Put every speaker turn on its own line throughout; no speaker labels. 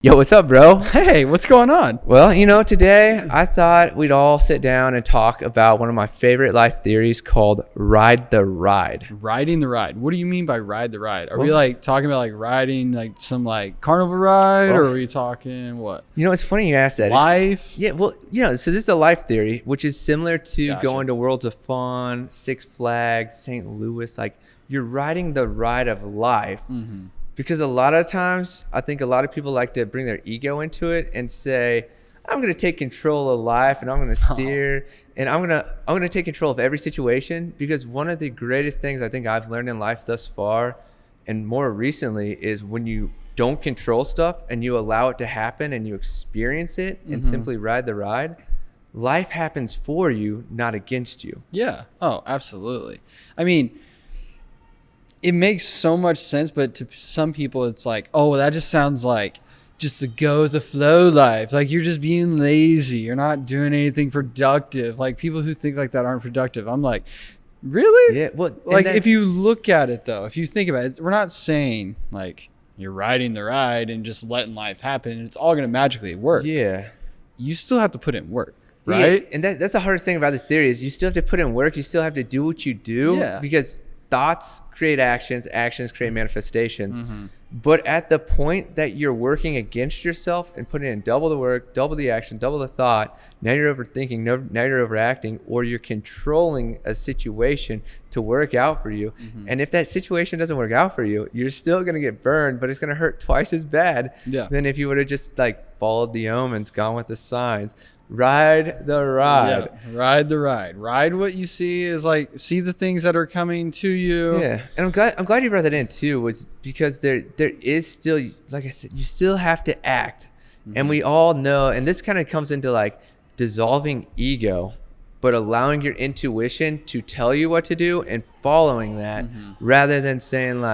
Yo, what's up, bro?
Hey, what's going on?
Well, today I thought we'd all sit down and talk about one of my favorite life theories called ride the ride.
Riding the ride. What do you mean by ride the ride? Are we talking about riding some carnival ride, or are we talking what?
It's funny you asked that.
Life?
So this is a life theory, which is similar to going to Worlds of Fun, Six Flags, St. Louis. Like, you're riding the ride of life. Mm-hmm. Because a lot of times, I think a lot of people like to bring their ego into it and say, I'm going to take control of life and I'm going to steer and I'm going to take control of every situation. Because one of the greatest things I think I've learned in life thus far and more recently is when you don't control stuff and you allow it to happen and you experience it and simply ride the ride, life happens for you, not against you.
Yeah. Oh, absolutely. I mean, it makes so much sense, but to some people it's like, oh, that just sounds like just the go with the flow life. Like, you're just being lazy. You're not doing anything productive. Like, people who think like that aren't productive. I'm like, really?
Yeah. Well,
if you look at it though, if you think about it, we're not saying like you're riding the ride and just letting life happen and it's all going to magically work.
Yeah.
You still have to put in work. Right.
Yeah, and that's the hardest thing about this theory is you still have to put in work. You still have to do what you do.
Yeah.
Because thoughts create actions, actions create manifestations. Mm-hmm. But at the point that you're working against yourself and putting in double the work, double the action, double the thought, now you're overthinking, now you're overacting, or you're controlling a situation to work out for you. Mm-hmm. And if that situation doesn't work out for you, you're still going to get burned, but it's going to hurt twice as bad than if you would have just followed the omens, gone with the signs. Ride the ride.
Yeah, ride the ride. Ride what you see is see the things that are coming to you.
Yeah. And I'm glad you brought that in too, was because there is still, like I said, you still have to act. Mm-hmm. And we all know, and this kind of comes into dissolving ego, but allowing your intuition to tell you what to do and following that rather than saying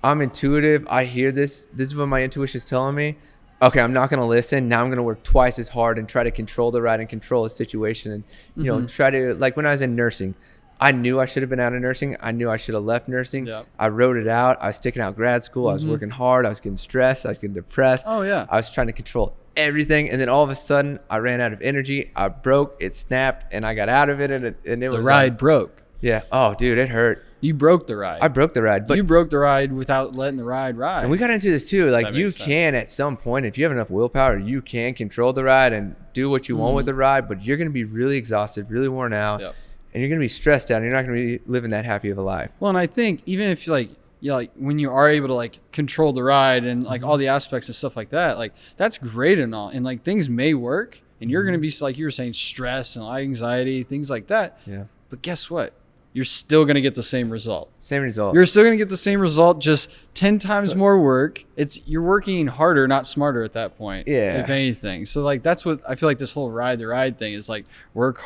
I'm intuitive. I hear this. This is what my intuition is telling me. Okay, I'm not going to listen. Now I'm going to work twice as hard and try to control the ride and control the situation. And, try to, when I was in nursing, I knew I should have been out of nursing. I knew I should have left nursing. Yep. I wrote it out. I was sticking out grad school. I was working hard. I was getting stressed. I was getting depressed.
Oh, yeah.
I was trying to control everything. And then all of a sudden, I ran out of energy. I broke. It snapped. And I got out of it. And it was...
The ride broke.
Yeah. Oh, dude, it hurt.
You broke the ride.
I broke the ride.
But you broke the ride without letting the ride ride.
And we got into this too. You can, at some point, if you have enough willpower, you can control the ride and do what you want with the ride, but you're going to be really exhausted, really worn out, and you're going to be stressed out, and you're not going to be living that happy of a life.
Well, and I think even if when you are able to control the ride and all the aspects and stuff like that, that's great and all. And things may work and you're going to be, like you were saying, stress and anxiety, things like that.
Yeah.
But guess what? You're still going to get the same result.
You're
still going to get the same result, just 10 times more work. You're working harder, not smarter at that point.
Yeah.
If anything. So that's what I feel like this whole ride the ride thing is work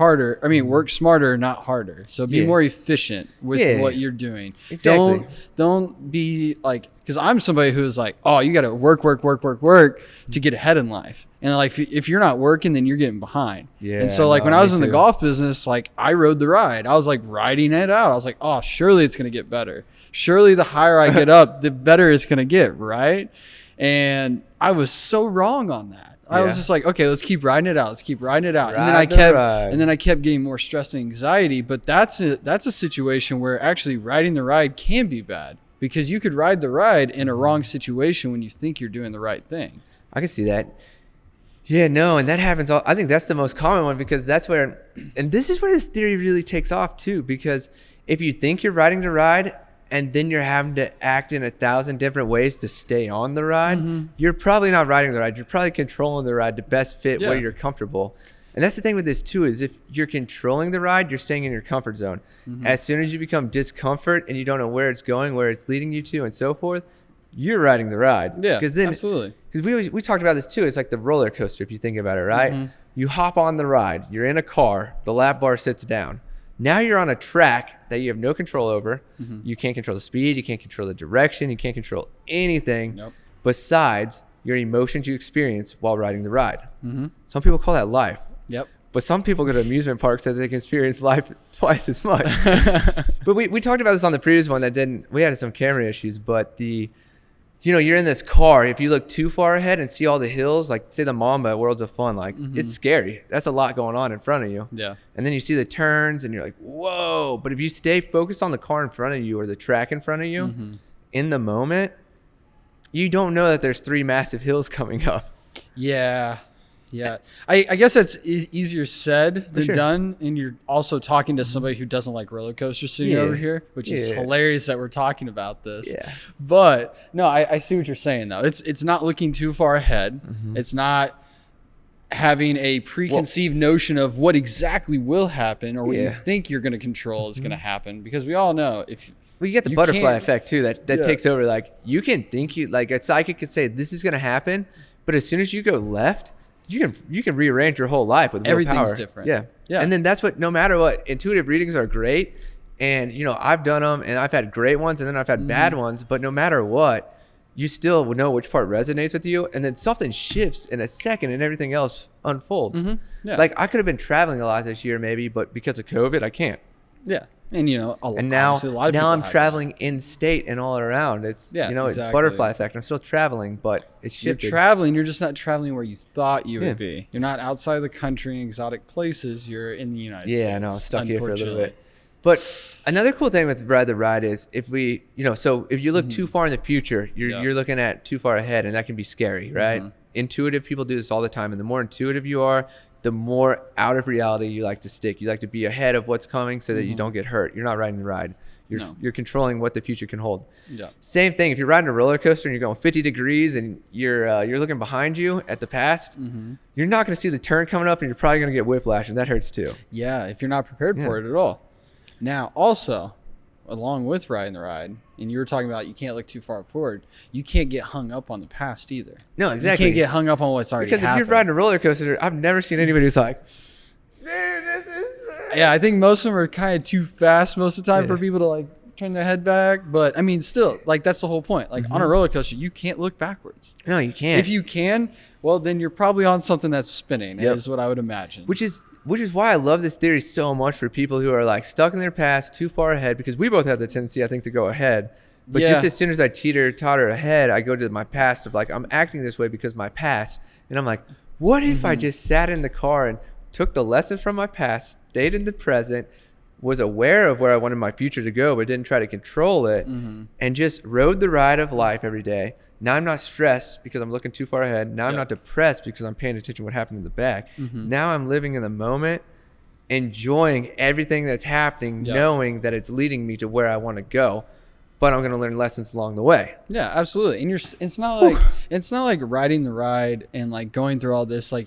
smarter, not harder. So be more efficient with what you're doing.
Exactly.
Don't be because I'm somebody who's oh, you got to work to get ahead in life. And if you're not working, then you're getting behind. Yeah. And so when I was in the golf business, I rode the ride. I was riding it out. I was oh, surely it's going to get better. Surely the higher I get up, the better it's going to get. Right. And I was so wrong on that. I was just okay, let's keep riding it out. And then I kept getting more stress and anxiety. But that's a situation where actually riding the ride can be bad, because you could ride the ride in a wrong situation when you think you're doing the right thing.
I can see that. Yeah, no, and that happens I think that's the most common one, because that's where, and this is where this theory really takes off too, because if you think you're riding the ride and then you're having to act in 1,000 different ways to stay on the ride, you're probably not riding the ride. You're probably controlling the ride to best fit where you're comfortable. And that's the thing with this too, is if you're controlling the ride, you're staying in your comfort zone. As soon as you become discomfort and you don't know where it's going, where it's leading you to, and so forth, you're riding the ride.
Yeah, absolutely.
Because we talked about this too. It's like the roller coaster, if you think about it, right? You hop on the ride. You're in a car. The lap bar sits down. Now you're on a track that you have no control over. You can't control the speed. You can't control the direction. You can't control anything besides your emotions you experience while riding the ride. Some people call that life.
Yep.
But some people go to amusement parks so they can experience life twice as much. But we talked about this on the previous one we had some camera issues, but you know, you're in this car. If you look too far ahead and see all the hills, like say the Mamba at Worlds of Fun, like it's scary. That's a lot going on in front of you.
Yeah.
And then you see the turns and you're like, whoa. But if you stay focused on the car in front of you or the track in front of you in the moment, you don't know that there's 3 massive hills coming up.
Yeah. Yeah. I guess that's easier said than done. And you're also talking to somebody who doesn't like roller coasters sitting over here, which is hilarious that we're talking about this.
Yeah.
But no, I see what you're saying though. It's not looking too far ahead. It's not having a preconceived notion of what exactly will happen or what you think you're going to control is going to happen, because we all know
you get the butterfly effect too that takes over. Like you can think like a psychic could say this is going to happen, but as soon as you go left, you can rearrange your whole life with
everything's
willpower.
different.
Yeah. And then that's what, no matter what, intuitive readings are great. And, you know, I've done them and I've had great ones and then I've had bad ones, but no matter what, you still will know which part resonates with you. And then something shifts in a second and everything else unfolds.
Yeah.
Like I could have been traveling a lot this year maybe, but because of COVID, I can't.
Yeah. And, you know,
now I'm traveling in state and all around. It's, you know,
exactly.
It's butterfly effect. I'm still traveling, but it's shifted.
You're traveling. You're just not traveling where you thought you would be. You're not outside of the country in exotic places. You're in the United States.
Yeah, I know. Stuck here for a little bit. But another cool thing with Ride the Ride is if we, you know, so if you look too far in the future, you're looking at too far ahead, and that can be scary, right? Intuitive people do this all the time. And the more intuitive you are, the more out of reality you like to stick. You like to be ahead of what's coming so that you don't get hurt. You're not riding the ride. You're controlling what the future can hold. Yeah. Same thing. If you're riding a roller coaster and you're going 50 degrees and you're looking behind you at the past, you're not going to see the turn coming up, and you're probably going to get whiplash, and that hurts too.
Yeah, if you're not prepared for it at all. Now, also, along with riding the ride, and you were talking about you can't look too far forward, you can't get hung up on the past either.
No, exactly.
You can't get hung up on what's already happened.
Because if you're riding a roller coaster, I've never seen anybody who's like, dude, this is...
Yeah, I think most of them are kind of too fast most of the time for people to like turn their head back. But I mean, still, like that's the whole point. Like on a roller coaster, you can't look backwards.
No, you can't.
If you can, well, then you're probably on something that's spinning, is what I would imagine.
Which is why I love this theory so much for people who are like stuck in their past too far ahead, because we both have the tendency, I think, to go ahead. But just as soon as I totter ahead, I go to my past of like, I'm acting this way because my past. And I'm like, what if I just sat in the car and took the lessons from my past, stayed in the present, was aware of where I wanted my future to go, but didn't try to control it, and just rode the ride of life every day. Now I'm not stressed because I'm looking too far ahead. Now I'm not depressed because I'm paying attention to what happened in the back. Now I'm living in the moment, enjoying everything that's happening, knowing that it's leading me to where I want to go. But I'm going to learn lessons along the way.
Yeah, absolutely. And it's not like riding the ride and like going through all this, like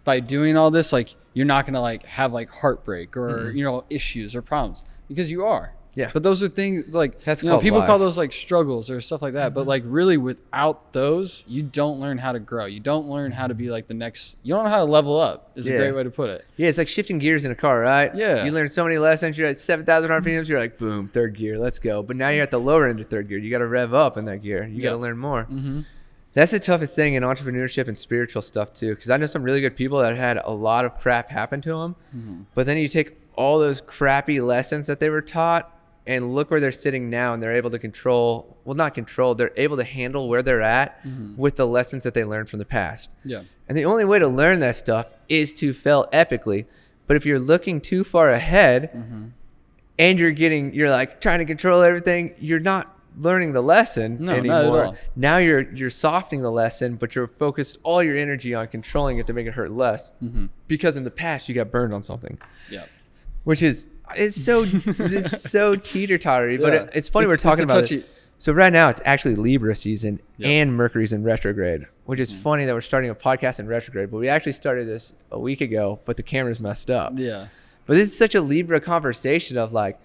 by doing all this, like you're not going to like have like heartbreak or, you know, issues or problems, because you are. Yeah. But those are things like,
that's,
you know, people call those like struggles or stuff like that. But like really without those, you don't learn how to grow. You don't learn how to be like the next, you don't know how to level up is a great way to put it.
Yeah. It's like shifting gears in a car, right?
Yeah.
You learn so many lessons. You're at 7,000 RPMs. You're like, boom, third gear. Let's go. But now you're at the lower end of third gear. You got to rev up in that gear. You got to learn more. That's the toughest thing in entrepreneurship and spiritual stuff too. Because I know some really good people that had a lot of crap happen to them. But then you take all those crappy lessons that they were taught, and look where they're sitting now, and they're able to they're able to handle where they're at with the lessons that they learned from the past. Yeah. And the only way to learn that stuff is to fail epically. But if you're looking too far ahead and you're like trying to control everything, you're not learning the lesson anymore. Not at all. Now you're softening the lesson, but you're focused all your energy on controlling it to make it hurt less. Because in the past you got burned on something. Yeah. Which is it's so teeter-tottery, but it's funny we're talking about it. So right now it's actually Libra season and Mercury's in retrograde, which is funny that we're starting a podcast in retrograde, but we actually started this a week ago, but the camera's messed up. Yeah. But this is such a Libra conversation of like,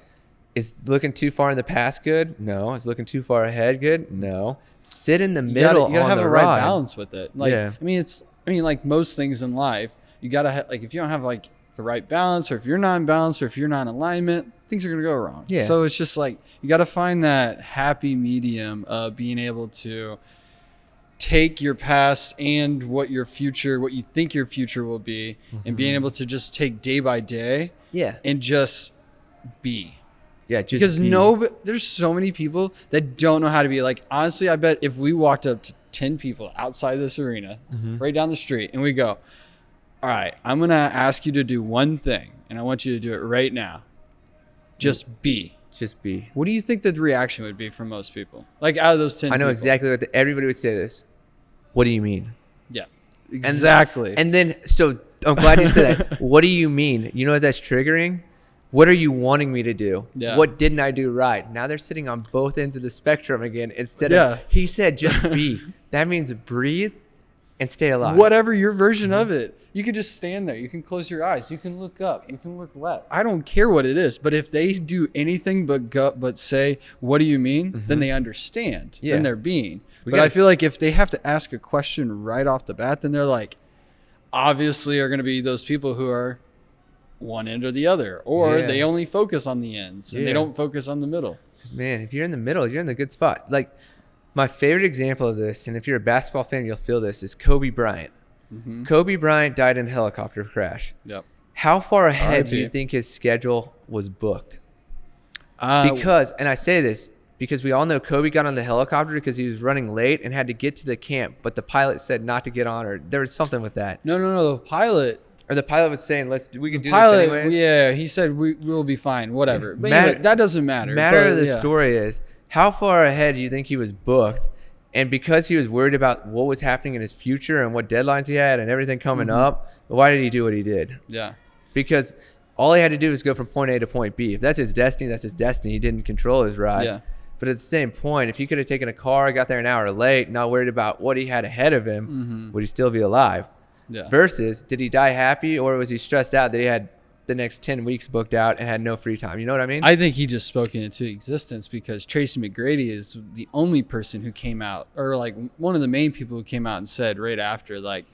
is looking too far in the past good? No. Is looking too far ahead good? No. Sit in the middle.
You gotta have a right balance with it. Like, I mean, like most things in life, you gotta have, like, if you don't have like the right balance, or if you're not in balance, or if you're not in alignment, things are going to go wrong. Yeah. So it's just like, you got to find that happy medium of being able to take your past and what you think your future will be, and being able to just take day by day and just be.
Yeah,
because there's so many people that don't know how to be. Like, honestly, I bet if we walked up to 10 people outside this arena, right down the street, and we go, all right, I'm going to ask you to do one thing, and I want you to do it right now. Just be.
Just be.
What do you think the reaction would be from most people? Like, out of those 10
I know
people.
exactly what everybody would say this. What do you mean?
Yeah, exactly.
And then, so I'm glad you said that. What do you mean? You know what that's triggering? What are you wanting me to do?
Yeah.
What didn't I do right? Now they're sitting on both ends of the spectrum again. Instead of, he said, just be. That means breathe and stay alive.
Whatever your version of it. You can just stand there. You can close your eyes. You can look up. You can look left. I don't care what it is. But if they do anything but say, what do you mean? Then they understand. Yeah. Then they're being. But I feel like if they have to ask a question right off the bat, then they're like, obviously are going to be those people who are one end or the other. Or they only focus on the ends and they don't focus on the middle.
Man, if you're in the middle, you're in the good spot. Like, my favorite example of this, and if you're a basketball fan, you'll feel this, is Kobe Bryant. Kobe Bryant died in a helicopter crash.
Yep.
How far ahead do you think his schedule was booked? Because, and I say this because we all know Kobe got on the helicopter because he was running late and had to get to the camp, but the pilot said not to get on, or there was something with that.
No. The pilot
was saying, we can do this anyways.
Yeah, he said we'll be fine, whatever. But anyway, that doesn't matter.
Of the story is, how far ahead do you think he was booked? And because he was worried about what was happening in his future and what deadlines he had and everything coming up, why did he do what he did?
Yeah.
Because all he had to do was go from point A to point B. If that's his destiny, that's his destiny. He didn't control his ride. Yeah. But at the same point, if he could have taken a car, got there an hour late, not worried about what he had ahead of him, would he still be alive? Yeah. Versus, did he die happy, or was he stressed out that he had the next 10 weeks booked out and had no free time? You know what I mean?
I think he just spoke it into existence because Tracy McGrady is the only person who came out, or like one of the main people who came out and said right after, like,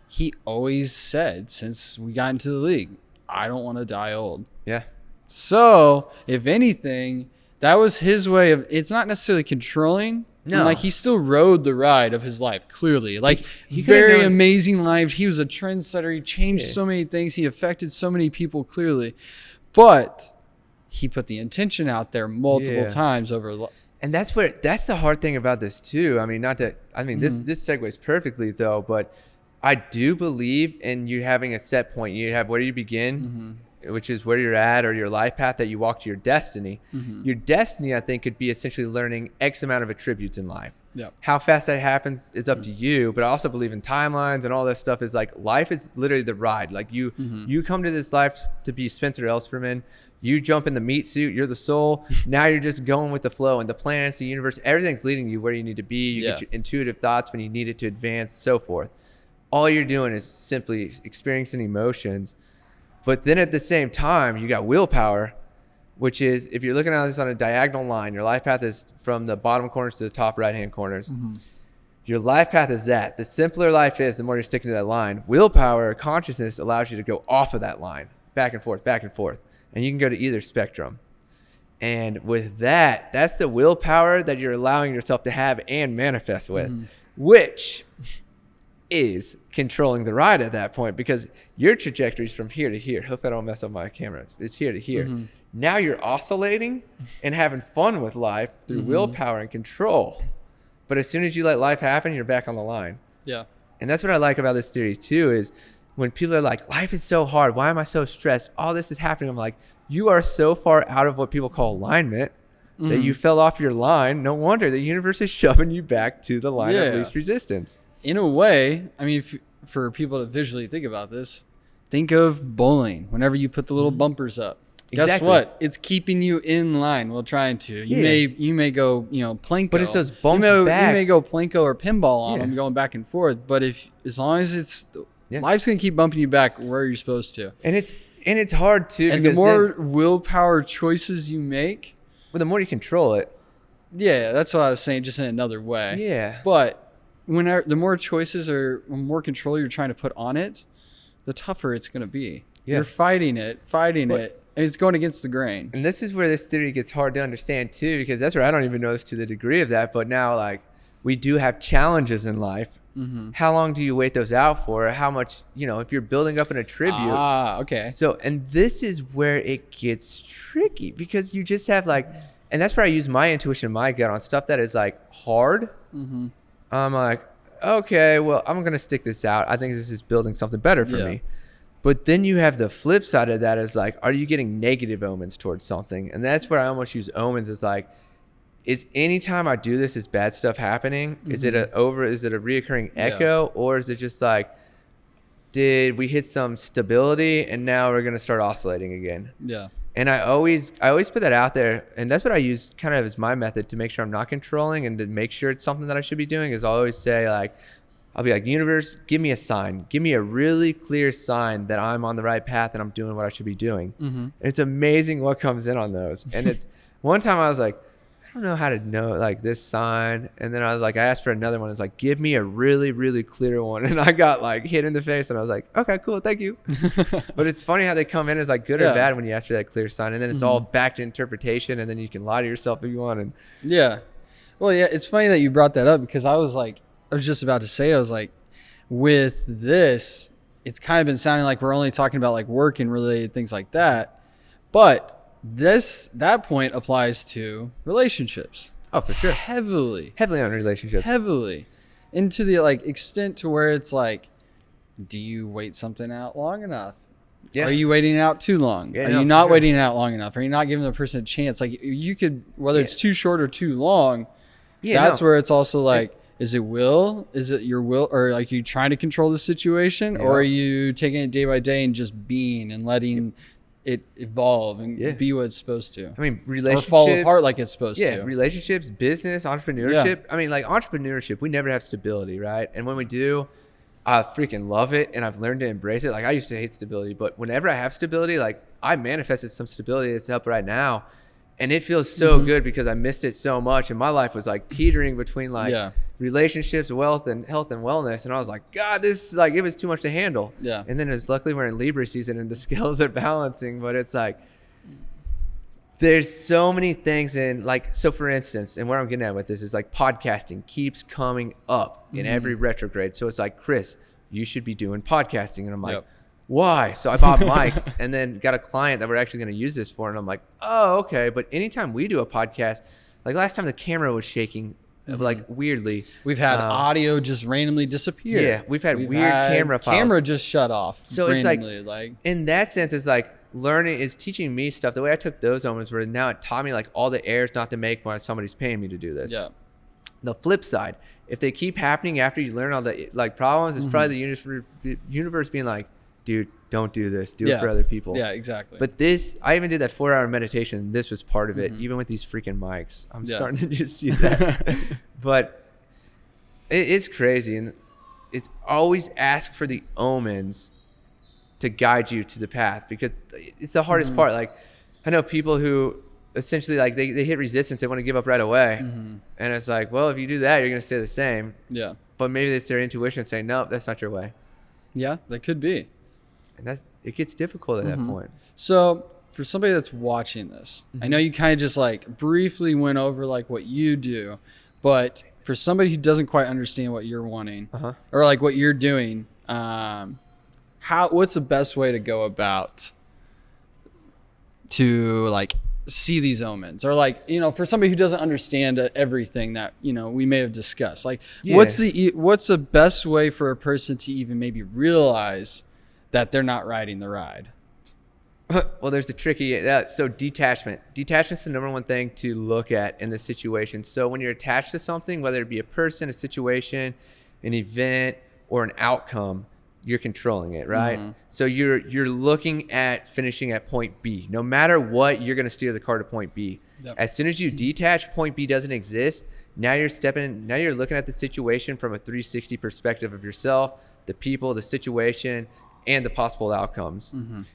he always said since we got into the league, I don't want to die old.
Yeah.
So if anything, that was his way of, it's not necessarily controlling. No. And like, he still rode the ride of his life, clearly. Like, he very amazing life. He was a trendsetter. He changed so many things. He affected so many people, clearly. But he put the intention out there multiple times over.
And that's the hard thing about this, too. I mean, this segues perfectly, though. But I do believe in you having a set point. You have where you begin, which is where you're at, or your life path that you walk to your destiny. Your destiny, I think, could be essentially learning X amount of attributes in life. Yep. How fast that happens is up to you, but I also believe in timelines and all that stuff. Is like, life is literally the ride. Like, you come to this life to be Spencer Ellsperman. You jump in the meat suit, you're the soul. Now you're just going with the flow, and the planets, the universe, everything's leading you where you need to be. You get your intuitive thoughts when you need it to advance, so forth. All you're doing is simply experiencing emotions. But then at the same time, you got willpower, which is, if you're looking at this on a diagonal line, your life path is from the bottom corners to the top right-hand corners. Your life path is that. The simpler life is, the more you're sticking to that line. Willpower or consciousness allows you to go off of that line, back and forth, and you can go to either spectrum. And with that, that's the willpower that you're allowing yourself to have and manifest with, which is controlling the ride at that point, because your trajectory is from here to here. Hope I don't mess up my camera. It's here to here. Now you're oscillating and having fun with life through willpower and control. But as soon as you let life happen, you're back on the line. Yeah. And that's what I like about this theory too, is when people are like, life is so hard. Why am I so stressed? All this is happening. I'm like, you are so far out of what people call alignment that you fell off your line. No wonder the universe is shoving you back to the line of least resistance.
In a way, I mean, for people to visually think about this, think of bowling. Whenever you put the little bumpers up, guess what? It's keeping you in line while trying to. You may go, Plinko.
But it's those bumps back.
You may go Plinko or pinball on them, going back and forth. But as long as it's life's gonna keep bumping you back where you're supposed to.
And it's hard too.
And the more willpower choices you make,
the more you control it.
Yeah, that's what I was saying, just in another way.
Yeah.
But the more choices or more control you're trying to put on it, the tougher it's going to be. Yeah. You're fighting it, and it's going against the grain.
And this is where this theory gets hard to understand too, because that's where I don't even know this to the degree of that. But now, like, we do have challenges in life how long do you wait those out for? How much, if you're building up an attribute.
Okay.
So, and this is where it gets tricky because you just have and that's where I use my intuition, my gut on stuff that is hard. I'm like, okay, well, I'm going to stick this out. I think this is building something better for me. But then you have the flip side of that is are you getting negative omens towards something? And that's where I almost use omens as is anytime I do this, is bad stuff happening? Is it a reoccurring echo? Or is it just did we hit some stability and now we're going to start oscillating again?
Yeah.
And I always put that out there. And that's what I use kind of as my method to make sure I'm not controlling and to make sure it's something that I should be doing is I always say I'll be universe, give me a sign. Give me a really clear sign that I'm on the right path and I'm doing what I should be doing. And it's amazing what comes in on those. And it's one time I was I don't know how to know this sign. And then I was I asked for another one. It's give me a really, really clear one. And I got hit in the face and I was okay, cool. Thank you. But it's funny how they come in as good or bad when you ask for that clear sign. And then it's all back to interpretation. And then you can lie to yourself if you want. And
yeah. Well, yeah, it's funny that you brought that up because I was just about to say, I was with this, it's kind of been sounding like we're only talking about work and related things like that. But that point applies to relationships.
Oh, for sure.
Heavily
on relationships.
Heavily. And to the extent to where it's do you wait something out long enough? Yeah. Are you waiting it out too long? Yeah, Are you not waiting it out long enough? Are you not giving the person a chance? You could, whether it's too short or too long, that's where it's also is it will? Is it your will? Or are you trying to control the situation? Or are you taking it day by day and just being and letting it evolve and be what it's supposed to?
I mean, relationships.
Or fall apart like it's supposed to.
Yeah, relationships, business, entrepreneurship. Yeah. I mean, entrepreneurship, we never have stability, right? And when we do, I freaking love it. And I've learned to embrace it. I used to hate stability. But whenever I have stability, I manifested some stability that's up right now. And it feels so good because I missed it so much. And my life was teetering between relationships, wealth, and health and wellness. And I was God, this it was too much to handle. Yeah. And then luckily we're in Libra season and the scales are balancing. But it's there's so many things in so for instance, and where I'm getting at with this is podcasting keeps coming up in every retrograde. So it's Chris, you should be doing podcasting. And I'm why? So I bought mics and then got a client that we're actually going to use this for. And I'm oh, okay. But anytime we do a podcast, last time the camera was shaking, weirdly.
We've had audio just randomly disappear.
Yeah, we've had weird camera files.
Camera just shut off.
So
randomly,
it's in that sense, it's learning is teaching me stuff. The way I took those moments where now it taught me all the errors not to make when somebody's paying me to do this.
Yeah.
The flip side, if they keep happening after you learn all the problems, it's probably the universe being dude, don't do this. Do it for other people.
Yeah, exactly.
But I even did that 4-hour meditation. This was part of it, even with these freaking mics. I'm starting to just see that. But it's crazy. And it's always ask for the omens to guide you to the path because it's the hardest part. I know people who essentially they hit resistance. They want to give up right away. And it's well, if you do that, you're going to stay the same.
Yeah.
But maybe it's their intuition saying, no, that's not your way.
Yeah, that could be.
And it gets difficult at that point.
So for somebody that's watching this, I know you kind of just briefly went over what you do, but for somebody who doesn't quite understand what you're wanting or what you're doing, what's the best way to go about to see these omens or for somebody who doesn't understand everything that we may have discussed, what's the best way for a person to even maybe realize that they're not riding the ride?
Well, there's the tricky, so detachment's the number one thing to look at in this situation. So when you're attached to something, whether it be a person, a situation, an event, or an outcome, you're controlling it, right? So you're looking at finishing at point B. No matter what, you're going to steer the car to point B. Yep. As soon as you detach, point B doesn't exist. Now you're looking at the situation from a 360 perspective of yourself, the people, the situation, and the possible outcomes.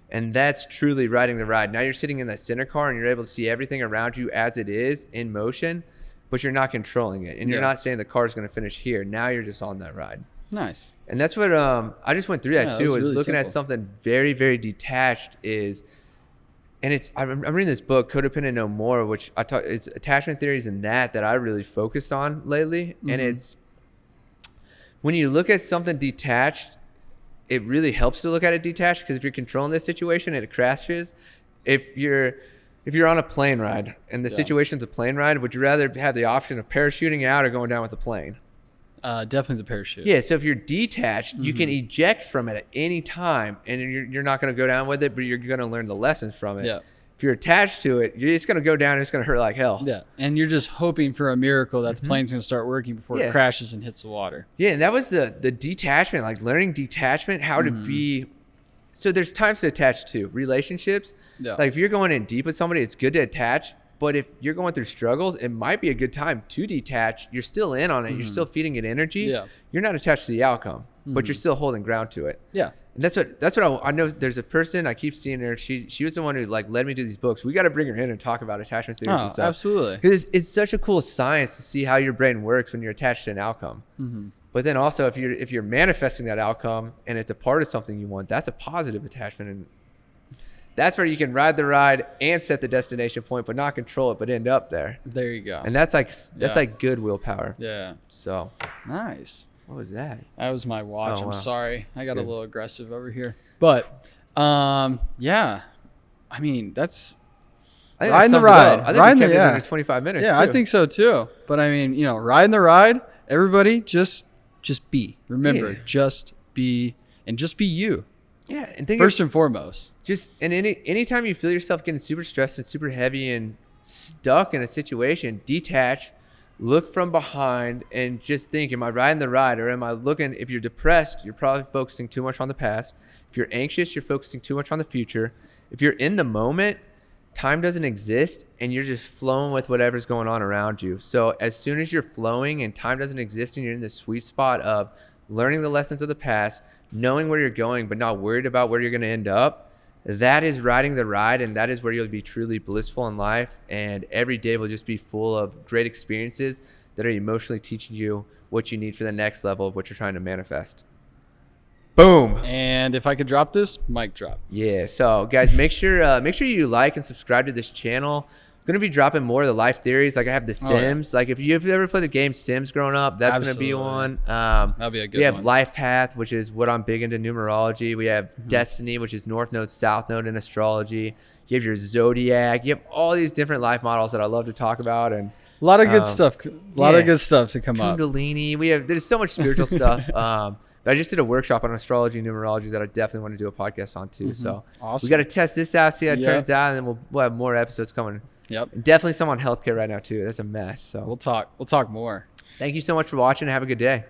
And that's truly riding the ride. Now you're sitting in that center car and you're able to see everything around you as it is in motion, but you're not controlling it. And you're not saying the car's going to finish here. Now you're just on that ride.
Nice.
And that's what I just went through that too, is really looking at something very, very detached I'm reading this book, Codependent No More, which it's attachment theories and that I really focused on lately. And it's when you look at something detached, it really helps to look at it detached, because if you're controlling this situation and it crashes, if you're on a plane ride and the situation's a plane ride, would you rather have the option of parachuting out or going down with the plane?
Definitely the parachute.
Yeah, so if you're detached, you can eject from it at any time, and you're not going to go down with it, but you're going to learn the lessons from it.
Yeah.
If you're attached to it, it's going to go down and it's going to hurt like hell.
Yeah, and you're just hoping for a miracle that the plane's going to start working before it crashes and hits the water.
Yeah, and that was the detachment, like learning detachment, how to be. So there's times to attach to relationships.
Yeah.
Like if you're going in deep with somebody, it's good to attach. But if you're going through struggles, it might be a good time to detach. You're still in on it. You're still feeding it energy.
Yeah.
You're not attached to the outcome, but you're still holding ground to it.
Yeah.
And that's what I know. There's a person I keep seeing her. She was the one who like led me to these books. We got to bring her in and talk about attachment theories and stuff.
Absolutely.
Because it's such a cool science to see how your brain works when you're attached to an outcome. But then also if you're manifesting that outcome and it's a part of something you want, that's a positive attachment, and that's where you can ride the ride and set the destination point, but not control it, but end up there.
There you go.
And that's like good willpower.
Yeah.
So
nice.
what was that?
That was my watch.
Oh, wow.
I'm sorry. I got a little aggressive over here. But yeah. I mean, that's riding the ride.
I think we kept it under 25 minutes.
Yeah,
too.
I think so too. But I mean, riding the ride, everybody just be. Remember, just be, and just be you.
Yeah, and think
first and foremost.
And anytime you feel yourself getting super stressed and super heavy and stuck in a situation, detach, look from behind, and just think, am I riding the ride, or am I looking? If you're depressed, you're probably focusing too much on the past. If you're anxious, you're focusing too much on the future. If you're in the moment, time doesn't exist, and you're just flowing with whatever's going on around you. So as soon as you're flowing and time doesn't exist, and you're in this sweet spot of learning the lessons of the past, knowing where you're going, but not worried about where you're going to end up, that is riding the ride, and that is where you'll be truly blissful in life. And every day will just be full of great experiences that are emotionally teaching you what you need for the next level of what you're trying to manifest. Boom.
And if I could drop this, mic drop.
Yeah. So guys, make sure you like and subscribe to this channel. I'm going to be dropping more of the life theories. Like I have the Sims. Like if you've ever played the game Sims growing up, that's going to be one.
That'll be a good one.
We have Life Path, which is what I'm big into numerology. We have Destiny, which is North Node, South Node in astrology. You have your Zodiac. You have all these different life models that I love to talk about. And
a lot of good stuff. A lot of good stuff to come up.
Kundalini. There's so much spiritual stuff. But I just did a workshop on astrology and numerology that I definitely want to do a podcast on too. So
awesome.
We got to test this out, see how it turns out, and then we'll have more episodes coming.
Yep.
And definitely some on healthcare right now too. That's a mess. So
we'll talk more.
Thank you so much for watching. Have a good day.